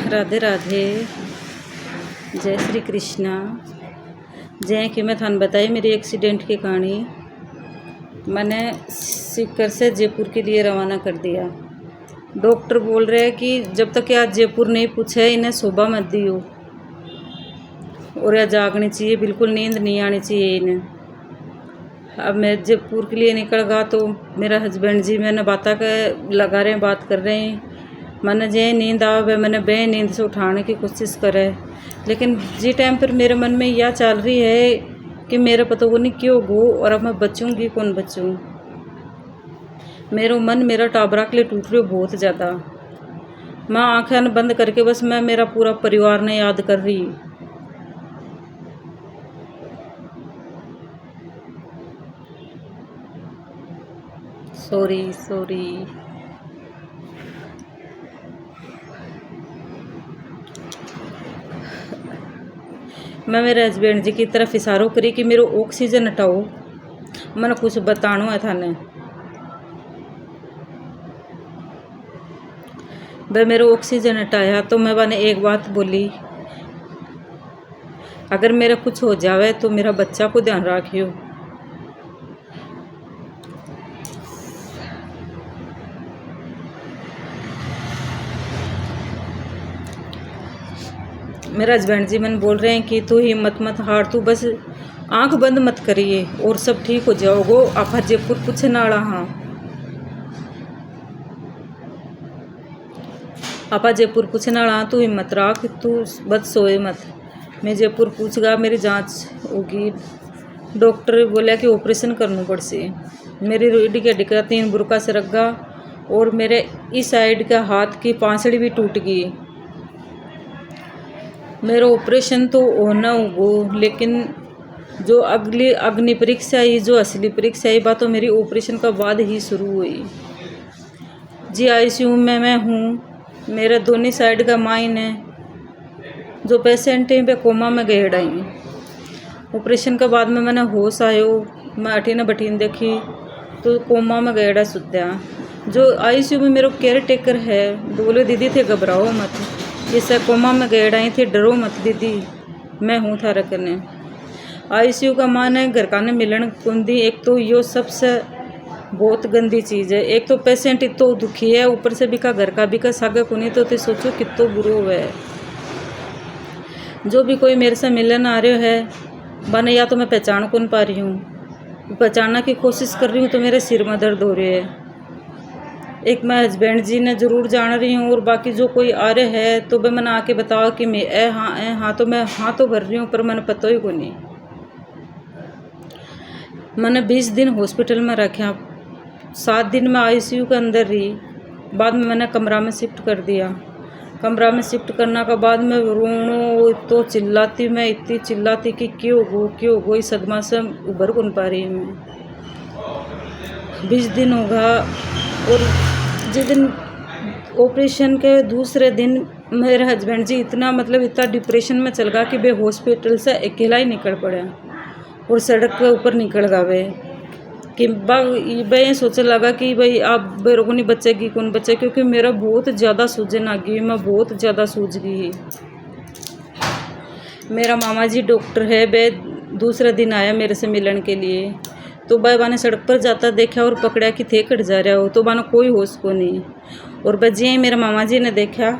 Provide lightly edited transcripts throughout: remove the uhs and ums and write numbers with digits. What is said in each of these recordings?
राधे राधे, जय श्री कृष्णा। जय कि मैं थान बताई मेरी एक्सीडेंट की कहानी। मैंने सीकर से जयपुर के लिए रवाना कर दिया। डॉक्टर बोल रहे हैं कि जब तक आज जयपुर नहीं पूछे इन्हें सुबह मत दियो और यह जागनी चाहिए, बिल्कुल नींद नहीं आनी चाहिए इन्हें। अब मैं जयपुर के लिए निकल गया तो मेरा हस्बैंड जी मैंने लगा रहे हैं, बात कर रहे हैं। मैंने जे नींद आवे मैंने बे नींद से उठाने की कोशिश करे, लेकिन जी टाइम पर मेरे मन में यह चल रही है कि मेरा पता वो नहीं क्यों गो और अब मैं बचूंगी कौन बचूं। मेरा मन मेरा टाबरा के लिए टूट रही बहुत ज़्यादा। मैं आँखें बंद करके बस मैं मेरा पूरा परिवार ने याद कर रही। सॉरी मैं मेरे हस्बैंड जी की तरफ इशारों करी कि मेरे ऑक्सीजन हटाओ, मैंने कुछ बताना है थाने। वह मेरे ऑक्सीजन हटाया तो मैं मैंने एक बात बोली, अगर मेरा कुछ हो जावे तो मेरा बच्चा को ध्यान रखियो। मेरा हस्बैंड जी मैंने बोल रहे हैं कि तू हिम्मत मत हार, तू बस आंख बंद मत करिए और सब ठीक हो जाओगो। आप जयपुर पूछने वाला, हाँ आप जयपुर पूछने वाला, तू हिम्मत रख, तू बस सोए मत। मैं जयपुर पूछ गया, मेरी जांच होगी। डॉक्टर बोला कि ऑपरेशन करना पड़से। मेरी रीढ़ की हड्डी का 3 बुरका से रख गया और मेरे इस साइड का हाथ की पांसड़ी भी टूट गई। मेरा ऑपरेशन तो होना होगा, लेकिन जो अगली अग्नि परीक्षा आई, जो असली परीक्षा आई, बात तो मेरी ऑपरेशन का बाद ही शुरू हुई। जी आईसीयू में मैं हूँ। मेरा दोनों साइड का माइन है, जो पेशेंट हैं वे कोमा में गए आई। ऑपरेशन के बाद में मैंने होश आयो, मैं अठीन बठीन देखी तो कोमा में गएड़ा सुत्या। जो आईसीयू में मेरा केयर टेकर है बोले दीदी थे घबराओ मत, इससे कोमा में गएड़ाई थी, डरो मत दीदी, मैं हूँ थारा करने। आईसीयू का मान है घर का ने मिलन कुंदी। एक तो यो सबसे बहुत गंदी चीज़ है। एक तो पेशेंट इतो दुखी है, ऊपर से भी का घर का भी का सागा कुनी, तो सोचो कितो बुरो है। जो भी कोई मेरे से मिलन आ रहा है बने, या तो मैं पहचान कौन पा रही हूँ, पहचानने की कोशिश कर रही हूँ तो मेरे सिर में दर्द हो रही है। एक मैं हस्बैंड जी ने ज़रूर जान रही हूँ और बाकी जो कोई आ रहे हैं तो वह मैंने आके बताओ कि मैं हाँ तो मैं हाँ तो भर रही हूँ, पर मैंने पता ही को नहीं। मैंने 20 दिन हॉस्पिटल में रखा, 7 दिन में आईसीयू के अंदर रही। बाद में मैंने कमरा में शिफ्ट कर दिया। कमरा में शिफ्ट करने के बाद में रोनो तो चिल्लाती, मैं इतनी चिल्लाती कि क्यों गो इस सदमा से उभर कौन पा रही मैं। 20 दिन होगा और जिस दिन ऑपरेशन के दूसरे दिन मेरे हस्बैंड जी इतना डिप्रेशन में चल गया कि वे हॉस्पिटल से अकेला ही निकल पड़े और सड़क के ऊपर निकल गए कि भाई सोचने लगा कि भाई आप मेरे को नहीं बचेगी कौन बचे, क्योंकि मेरा बहुत ज़्यादा सूजन आ गई, मैं बहुत ज़्यादा सूझ गई। मेरा मामा जी डॉक्टर है, वे दूसरे दिन आया मेरे से मिलने के लिए, तो भाई बाने सड़क पर जाता देखा और पकड़ा कि थे कट जा रहा हो, तो बाना कोई होश को नहीं। और बजे मेरे मामा जी ने देखा,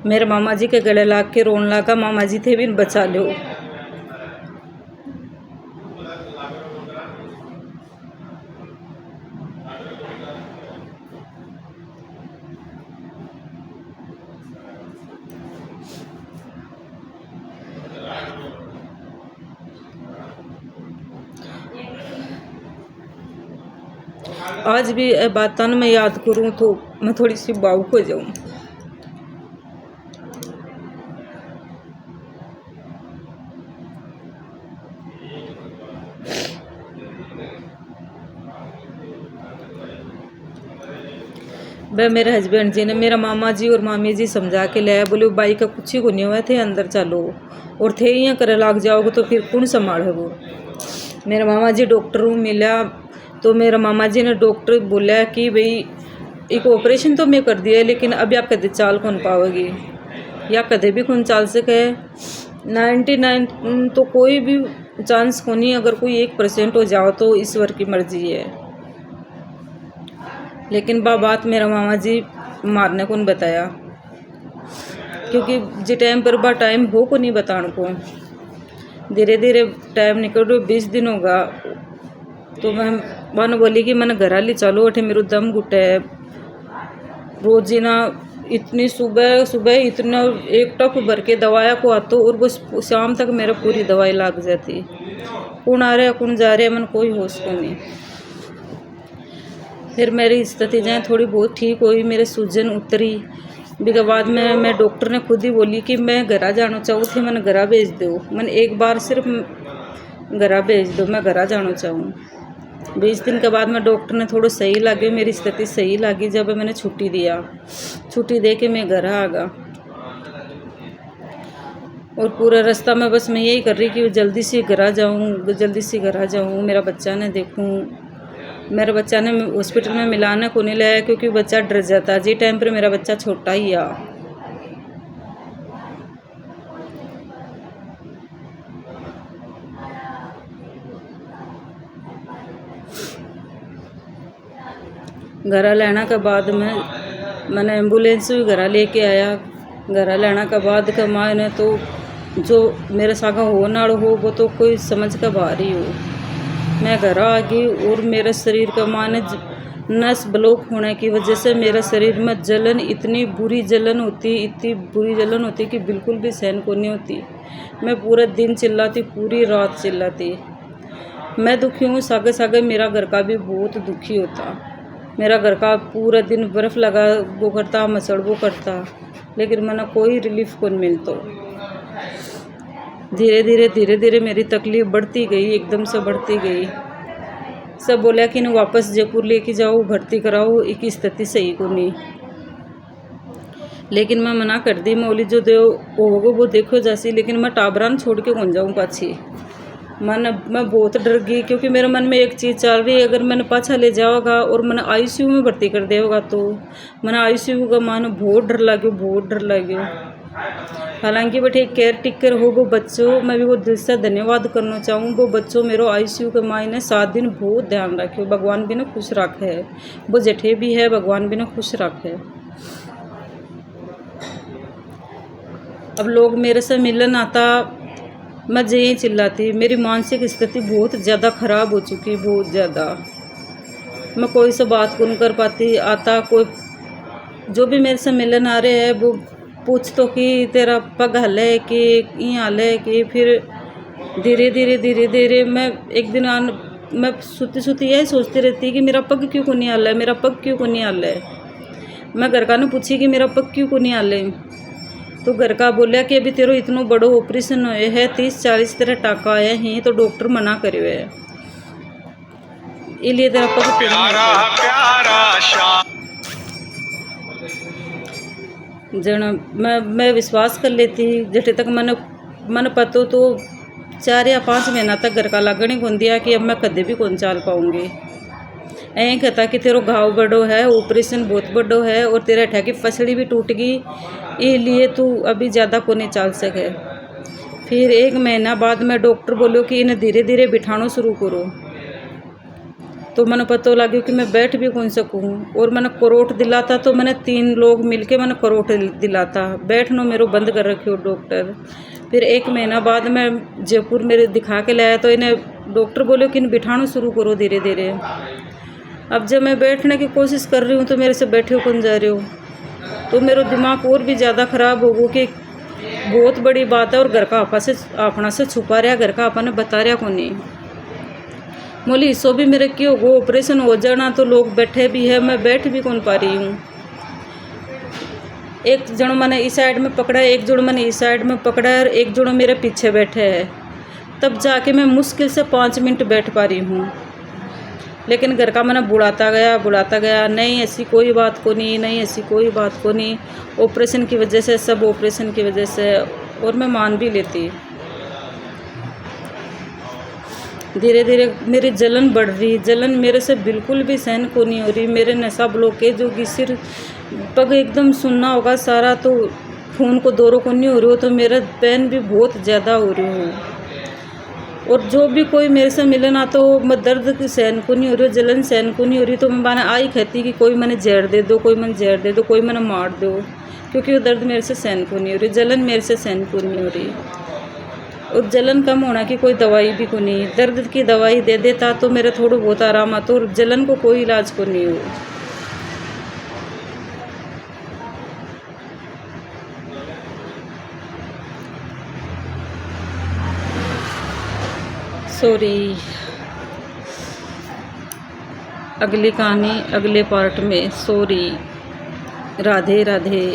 मेरे मामा जी के गले लाग के रोन लगा, मामा जी थे भी बचा लो। आज भी बात मैं याद करूं तो मैं थोड़ी सी भावुक हो जाऊं। वह मेरे हस्बैंड जी ने मेरा मामा जी और मामी जी समझा के लाया, बोले बाई का कुछ ही को नहीं हुआ थे, अंदर चलो और थे यहाँ करे लाग जाओगे तो फिर कौन संभालेगो। मेरे मामा जी डॉक्टर मिला, तो मेरा मामा जी ने डॉक्टर बोला कि भाई एक ऑपरेशन तो मैं कर दिया लेकिन अभी आप कदे चाल कौन पाओगी या कदे भी कौन चाल सके। 99 तो कोई भी चांस को नहीं, अगर कोई 1% हो जाओ तो ईश्वर की मर्जी है। लेकिन बात मेरा मामा जी मारने को नहीं बताया, क्योंकि जो टाइम पर बा टाइम हो को नहीं बताने को। धीरे धीरे टाइम निकल रहा, 20 दिन होगा। तो मैं मन बोली कि मैंने घर ली चलो, अठे मेरे दम घुटे है रोज ना। इतनी सुबह सुबह इतना एक टप भर के दवाया को आतो और बस शाम तक मेरा पूरी दवाई लग जाती। कौन आ रहा कौन जा रहा मन कोई होश को नहीं। फिर मेरी स्थिति जाए थोड़ी बहुत ठीक हुई, मेरे सूजन उतरी। बिका बाद में मैं डॉक्टर ने खुद ही बोली कि मैं घरा जाना चाहूँ थी, मैंने घरा भेज दो। मैंने एक बार सिर्फ घरा भेज दो, मैं घरा जाना चाहूँ। 20 दिन के बाद में डॉक्टर ने थोड़ा सही लगे, मेरी स्थिति सही लगी। जब मैंने छुट्टी दिया, छुट्टी दे के मैं घर आ गया। और पूरा रास्ता में बस मैं यही कर रही कि जल्दी से घर आ जाऊँ, जल्दी से घर आ जाऊँ, मेरा बच्चा ने देखूँ। मेरे बच्चा ने हॉस्पिटल में मिलाने को नहीं लाया, क्योंकि बच्चा डर जाता। जी टाइम पर मेरा बच्चा छोटा ही आ। घर लेना के बाद में मैंने एम्बुलेंस भी घर लेके आया। घर लेना के बाद का माँ ने तो जो मेरे सागा हो ना हो वो तो कोई समझ का बाहर ही हो। मैं घर आ गई और मेरे शरीर का माँ ने नस ब्लॉक होने की वजह से मेरे शरीर में जलन, इतनी बुरी जलन होती, इतनी बुरी जलन होती कि बिल्कुल भी सहन को नहीं होती। मैं पूरा दिन चिल्लाती, पूरी रात चिल्लाती। मैं दुखी हूँ, सागे सागे मेरा घर का भी बहुत दुखी होता। मेरा घर का पूरा दिन बर्फ़ लगा वो करता, मसड़ वो करता, लेकिन मैंने कोई रिलीफ को नहीं मिलता। धीरे धीरे मेरी तकलीफ़ बढ़ती गई, एकदम से बढ़ती गई। सब बोला कि ना वापस जयपुर लेके जाओ, भर्ती कराओ, एक स्थिति सही को नहीं। लेकिन मैं मना कर दी, मौली जो दो होगा वो देखो जैसी, लेकिन मैं टाबरान छोड़ के कौन जाऊँ पाछी। मैं बहुत डर गई, क्योंकि मेरे मन में एक चीज़ चल रही है, अगर मैंने पाछा ले जाओगा और मैंने आईसीयू में भर्ती कर देगा तो मैंने आईसीयू का मानो बहुत डर लगे, बहुत डर लगे। हालांकि बैठे केयर टेकर हो वो बच्चों, मैं भी वो दिल से धन्यवाद करना चाहूँ। वो बच्चों मेरो आईसीयू के माँ ने 7 दिन बहुत ध्यान रखे। भगवान भी ने खुश रखे, वो जठे भी है, भगवान भी ने खुश रखे। अब लोग मेरे से मिलन आता, मैं यही चिल्लाती। मेरी मानसिक स्थिति बहुत ज़्यादा ख़राब हो चुकी, बहुत ज़्यादा। मैं कोई से बात को नहीं कर पाती। आता कोई जो भी मेरे से मिलन आ रहे हैं वो पूछ तो कि तेरा पग हल है कि ये हाल है कि। फिर धीरे धीरे मैं एक दिन मैं सोती यही सोचती रहती कि मेरा पग क्यों को नहीं हल है, मेरा पग क्यों को नहीं हल है। मैं घर का ने पूछी कि मेरा पग क्यों को नहीं हल है, तो घर का बोलिया कि अभी तेरो इतना बड़ो ऑपरेशन हुए है, 30-40 तेरा टाका आया ही, तो डॉक्टर मना करे है, इसलिए तेरा पग जन मैं विश्वास कर लेती। जटे तक मैंने पतो तो 4 या 5 महीना तक घर का लागण ही कौन दिया कि अब मैं कदे भी कौन चाल पाऊँगी। ऐं कहता कि तेरो घाव बड़ो है, ऑपरेशन बहुत बड़ो है और तेरा ठा की फसड़ी भी टूट गई, इसलिए तू अभी ज़्यादा को नहीं चल सके। फिर 1 महीना बाद में डॉक्टर बोलो कि इन्हें धीरे धीरे बिठाना शुरू करो। तो मैंने पता लगा कि मैं बैठ भी कौन सकूँ। और मैंने करोट दिलाता, तो मैंने 3 लोग मिलके मैंने करोट दिलाता। बैठना मेरे बंद कर रखे हो डॉक्टर। फिर 1 महीना बाद मैं जयपुर मेरे दिखा के लाया, तो इन्हें डॉक्टर बोले कि इन्हें बिठाना शुरू करो धीरे धीरे। अब जब मैं बैठने की कोशिश कर रही हूँ तो मेरे से बैठे हो कौन जा रहे हो, तो मेरा दिमाग और भी ज़्यादा ख़राब हो गया कि बहुत बड़ी बात है और घर का अपना से छुपा रहा, घर का अपने बता रहा को नहीं। मोली सो भी मेरे क्यों हो ऑपरेशन हो जाना, तो लोग बैठे भी है, मैं बैठ भी कौन पा रही हूँ। एक जन मैंने इस साइड में पकड़ा, एक जन मैंने इस साइड में पकड़ा और एक जन मेरे पीछे बैठे है। तब जाके मैं मुश्किल से 5 मिनट बैठ पा रही हूँ। लेकिन घर का मैंने बुलाता गया, नहीं ऐसी कोई बात को नहीं, नहीं ऐसी कोई बात को नहीं, ऑपरेशन की वजह से, सब ऑपरेशन की वजह से। और मैं मान भी लेती। धीरे धीरे मेरी जलन बढ़ रही, जलन मेरे से बिल्कुल भी सहन को नहीं हो रही। मेरे नशा ब्लॉकेज होगी, सिर पग एकदम सुनना होगा सारा, तो खून को दौरों को नहीं हो रही हो, तो मेरा पेन भी बहुत ज़्यादा हो रही हूँ। और जो भी कोई मेरे से मिले ना, तो मैं दर्द की सहन को नहीं हो रही, जलन सहन को नहीं हो रही, तो मैं बाने आई कहती कि कोई मैंने जहर दे दो, कोई मैंने जहर दे दो, कोई मैंने मार दो, क्योंकि वो दर्द मेरे से सहन को नहीं हो रही, जलन मेरे से सहन को नहीं हो रही। और जलन कम होना की कोई दवाई भी को नहीं, दर्द की दवाई दे देता तो मेरे थोड़ा बहुत आराम आता, और जलन को कोई इलाज को नहीं हो। सॉरी, अगली कहानी अगले पार्ट में। सॉरी, राधे राधे।